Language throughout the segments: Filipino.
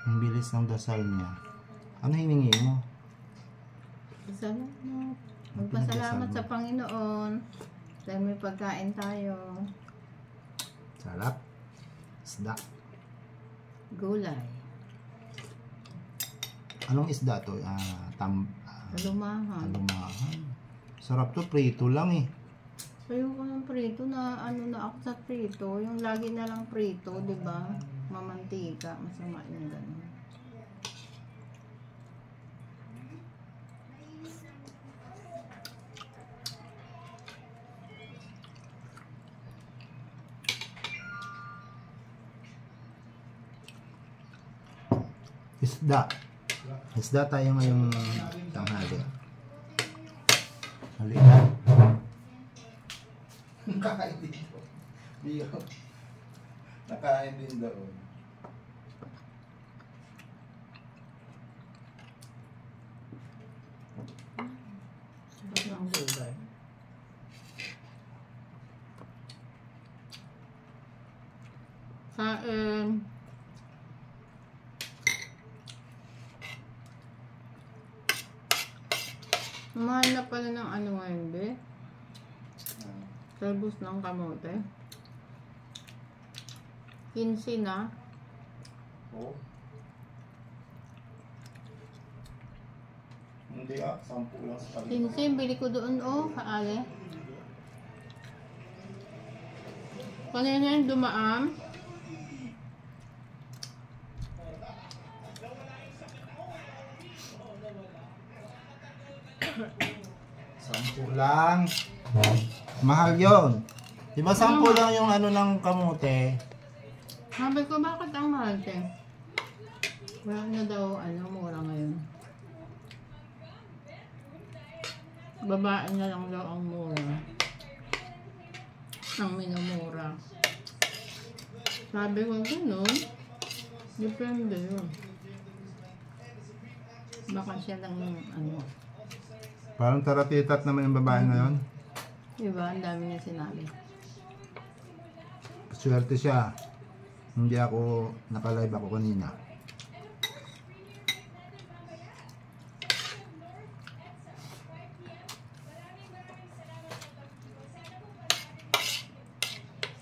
Ang bilis ng dasal niya. Ano hiningi mo? Salamat. Magpasalamat sa Panginoon. Dahil may pagkain tayo. Sarap. Isda. Gulay. Anong isda to? Alumahan. Alumahan. Sarap to. Prito lang eh. Ayoko ng prito na ano na ako sa prito. Yung lagi na lang prito, di ba? Mamantika. Masama yung gano'n. Isda. Isda tayo ngayong tanghali. Halika. Nakain dito. Biyo. Nakain din doon. Sarap ng gulay. Kain. Mahal na pala ng ano ngayon, be? Talbos ng kamote. 15 na. Oo. Hindi 10 lang sa kanila. 15, bili ko doon, kaali. Kanina yung dumaan. Sampu lang. Mahal yon. Diba 10 lang yung ano ng kamote? Sabi ko, bakit ang mahal, te? Wala na daw, mura ngayon. Babae na lang daw ang mura. Ang minumura. Sabi ko, ganun. Depende yun. Baka siya lang, Parang taratitat naman yung babae ngayon. diba? Ang dami niya sinabi. Swerte siya. Hindi ako naka-live ako kanina.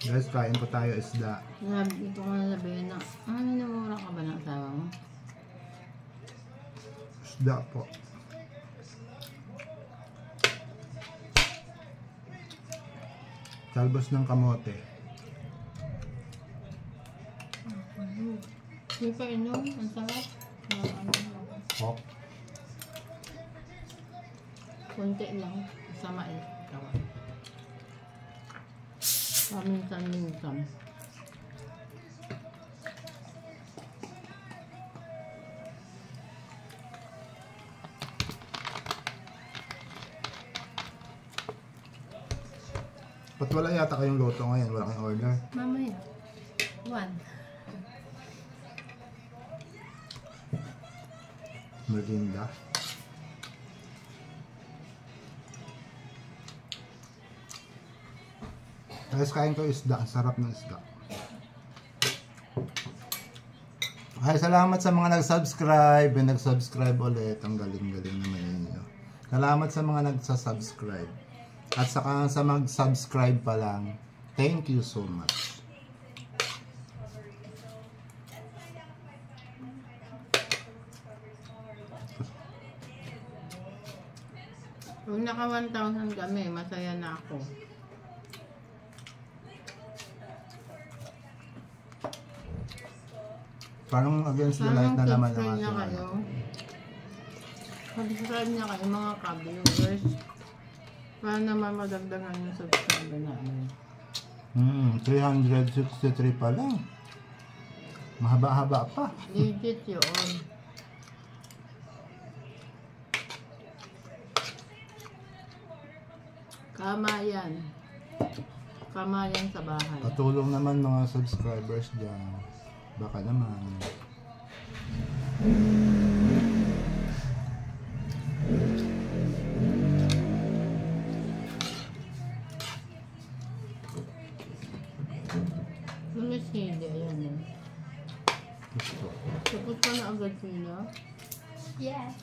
Guys, kain po tayo isda. Sabi ko nga labi na, minumura ka ba ng asawa mo? Isda po. Talbos ng kamote. Hindi pa inom, ang sarap. Hop. Kunti lang, sama paminsan-minsan. Ba't wala yata kayong luto ngayon? Wala kayong order? Mamaya. 1. Merinda. Guys, kain ko isda. Ang sarap ng isda. Ay, salamat sa mga nag-subscribe and nag-subscribe ulit. Ang galing-galing naman ninyo. Salamat sa mga nag-subscribe. At saka sa mag-subscribe pa lang, thank you so much. Kung naka 1,000 kami, masaya na ako. Parang against the light na naman ang Subscribe na ating kayo. Subscribe na kayo mga ka-viewers. Para naman madagdagan yung subscriber namin. 363 pa lang. Mahaba-haba pa. Legit yun. Kamayan. Kamayan sa bahay. Patulong naman mga subscribers dyan. Baka naman. Lumisili, ayan yun. Gusto. puso. Tapos pa na agad sila. Yes.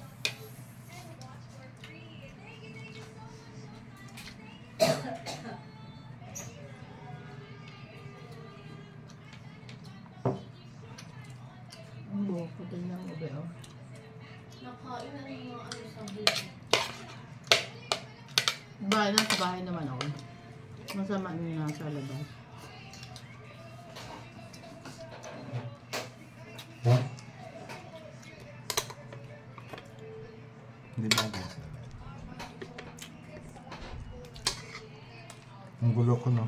Ang buhok ko din lang ube, oh. Nakain na ng mga ano sa buko. Nasa bahay naman ako. Masama na nasa labas. Hindi ba guys? Ang gulo ko, no?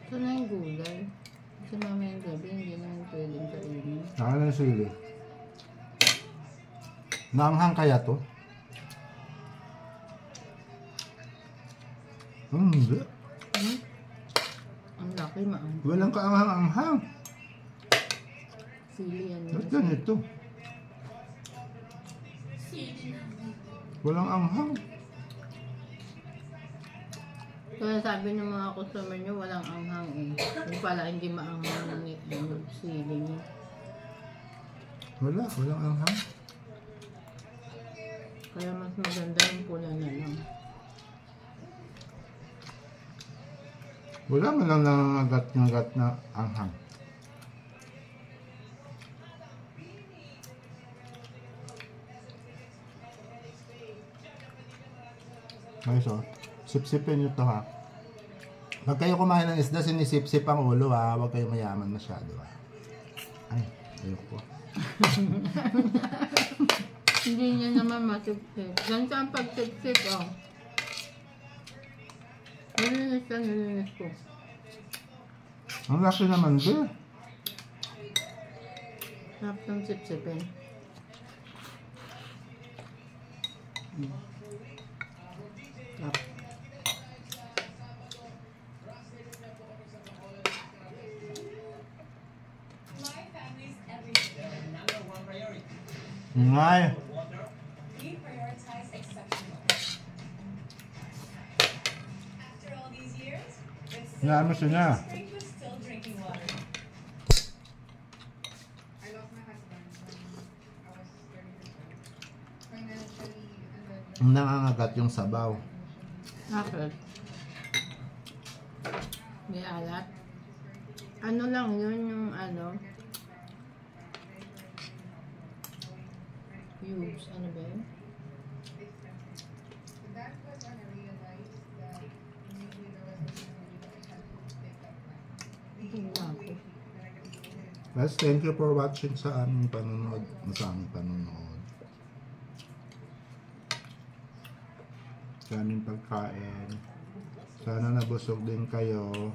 Ito na yung gulay. Kasi mamayang gabi, hindi na yung pwedeng kainin. Saka na yung sili. Naanghang kaya to? Hindi. Hmm? Ang laki maang. Walang kaanghang-anghang. Sili yan. Ba't ganito? Walang anghang. Kaya sabi ng mga customer nyo, walang anghang eh. Yung pala hindi maanghang yung sili niya. Walang anghang. Kaya mas maganda yung pula na lang. Wala man lang nangangagat-ngagat na anghang. Guys, oh. Sip-sipin nyo to, ha. Pag kayo kumain ng isda, sinisip-sip ang ulo, ha. Huwag kayo mayaman masyado, ha. Ay, ayoko. Hindi niya naman masip-sip. Ganito ang pag-sip-sip, oh. Nilinis ko. Ang laki naman, be. Sarap ng sip-sipin. Sarap. Ngay. We prioritize exceptional. After all these years, it's still Nga mo siya. Spring was still drinking water. I lost my husband when I was 30%. Financially, and then Nangangagat yung sabaw. Bakit? May alat? Ano lang yun yung ano? Cubes. Ano ba yun? that was when I realized that maybe there was something that I had to pick up na. Hindi na ako. Guys, thank you for watching sa aming panonood. Sa aming panonood. Sa aming pagkain. Sana nabusog din kayo.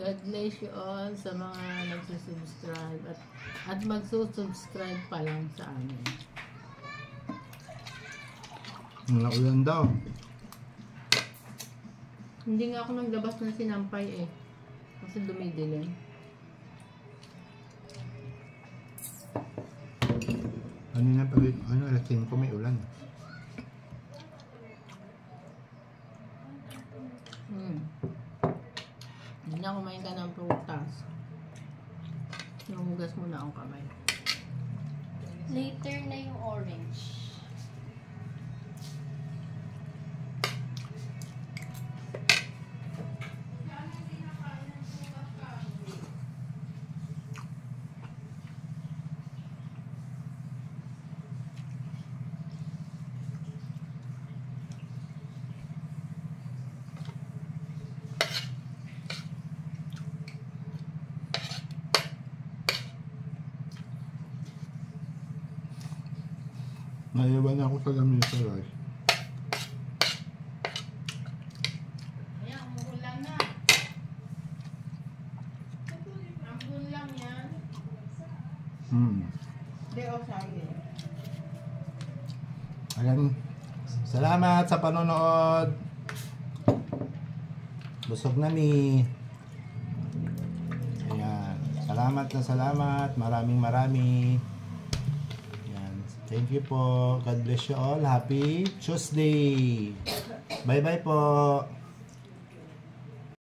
God bless you all sa mga nagsusubscribe at magsusubscribe pa lang sa amin. Naulan daw. Hindi nga ako naglabas ng sinampay eh. Kasi dumidilim. Kanina pa rin, alas 5 may ulan. Hindi na kumain ka ng prutas. Nahugas muna ang kamay. Later na yung orange. Naiwan ako sa lamesa, guys. Ayan, umuulan na. Ambun lang yan. Hindi o sabi. Ayan. Salamat sa panonood. Busog na ni. Ayan. Salamat na salamat. Maraming. Thank you po. God bless you all. Happy Tuesday. Bye-bye po.